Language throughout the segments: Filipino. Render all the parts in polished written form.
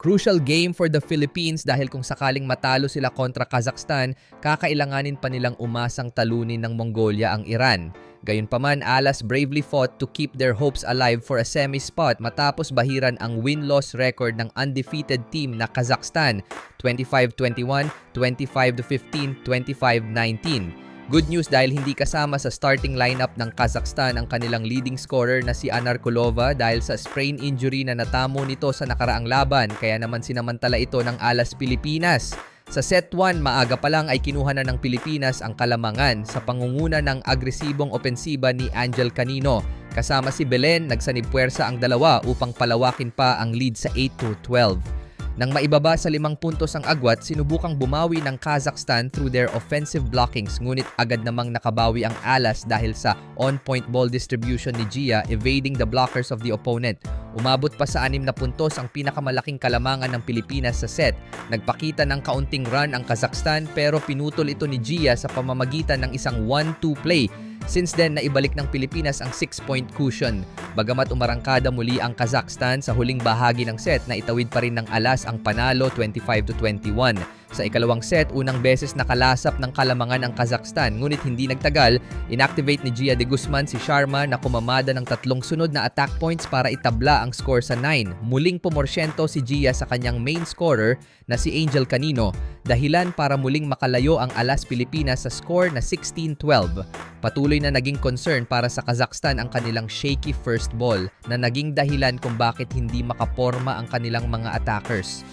Crucial game for the Philippines dahil kung sakaling matalo sila kontra Kazakhstan, kakailanganin pa nilang umasang talunin ng Mongolia ang Iran. Gayunpaman, Alas bravely fought to keep their hopes alive for a semi-spot matapos bahiran ang win-loss record ng undefeated team na Kazakhstan, 25-21, 25-15, 25-19. Good news dahil hindi kasama sa starting lineup ng Kazakhstan ang kanilang leading scorer na si Anar Kulova dahil sa sprain injury na natamo nito sa nakaraang laban, kaya naman sinamantala ito ng Alas Pilipinas. Sa set 1, maaga pa lang ay kinuha na ng Pilipinas ang kalamangan sa pangunguna ng agresibong opensiba ni Angel Canino. Kasama si Belen, nagsanib puwersa ang dalawa upang palawakin pa ang lead sa 8-12. Nang maibaba sa 5 puntos ang agwat, sinubukang bumawi ng Kazakhstan through their offensive blockings, ngunit agad namang nakabawi ang Alas dahil sa on-point ball distribution ni Gia, evading the blockers of the opponent. Umabot pa sa 6 na puntos ang pinakamalaking kalamangan ng Pilipinas sa set. Nagpakita ng kaunting run ang Kazakhstan pero pinutol ito ni Gia sa pamamagitan ng isang 1-2 play. Since then, naibalik ng Pilipinas ang 6-point cushion. Bagamat umarangkada muli ang Kazakhstan sa huling bahagi ng set, na itawid pa rin ng Alas ang panalo 25-21. Sa ikalawang set, unang beses nakalasap ng kalamangan ang Kazakhstan, ngunit hindi nagtagal, inactivate ni Gia de Guzman si Sharma na kumamada ng 3 sunod na attack points para itabla ang score sa 9. Muling pumorsyento si Gia sa kanyang main scorer na si Angel Canino, dahilan para muling makalayo ang Alas Pilipinas sa score na 16-12. Patuloy na naging concern para sa Kazakhstan ang kanilang shaky first ball na naging dahilan kung bakit hindi makaporma ang kanilang mga attackers.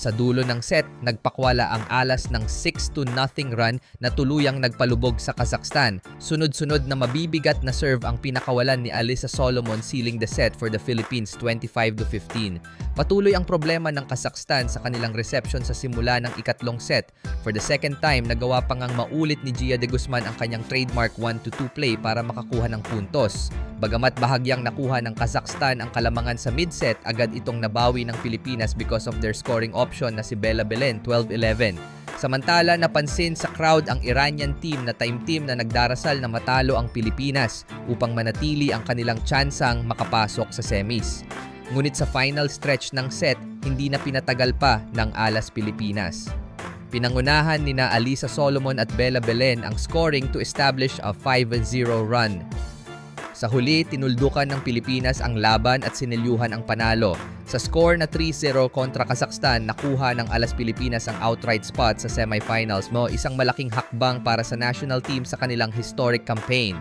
Sa dulo ng set, nagpakwala ang Alas ng 6-0 run na tuluyang nagpalubog sa Kazakhstan. Sunod-sunod na mabibigat na serve ang pinakawalan ni Alyssa Solomon, sealing the set for the Philippines 25-15. Patuloy ang problema ng Kazakhstan sa kanilang reception sa simula ng ikatlong set. For the second time, nagawa pa ngang maulit ni Gia de Guzman ang kanyang trademark 1-2 play para makakuha ng puntos. Bagamat bahagyang nakuha ng Kazakhstan ang kalamangan sa mid-set, agad itong nabawi ng Pilipinas because of their scoring option na si Bella Belen, 12-11. Samantala, napansin sa crowd ang Iranian team na time team na nagdarasal na matalo ang Pilipinas upang manatili ang kanilang tsansang makapasok sa semis. Ngunit sa final stretch ng set, hindi na pinatagal pa ng Alas Pilipinas. Pinangunahan nina Alyssa Solomon at Bella Belen ang scoring to establish a 5-0 run. Sa huli, tinuldukan ng Pilipinas ang laban at sinilyuhan ang panalo. Sa score na 3-0 kontra Kazakhstan, nakuha ng Alas Pilipinas ang outright spot sa semifinals mo, isang malaking hakbang para sa national team sa kanilang historic campaign.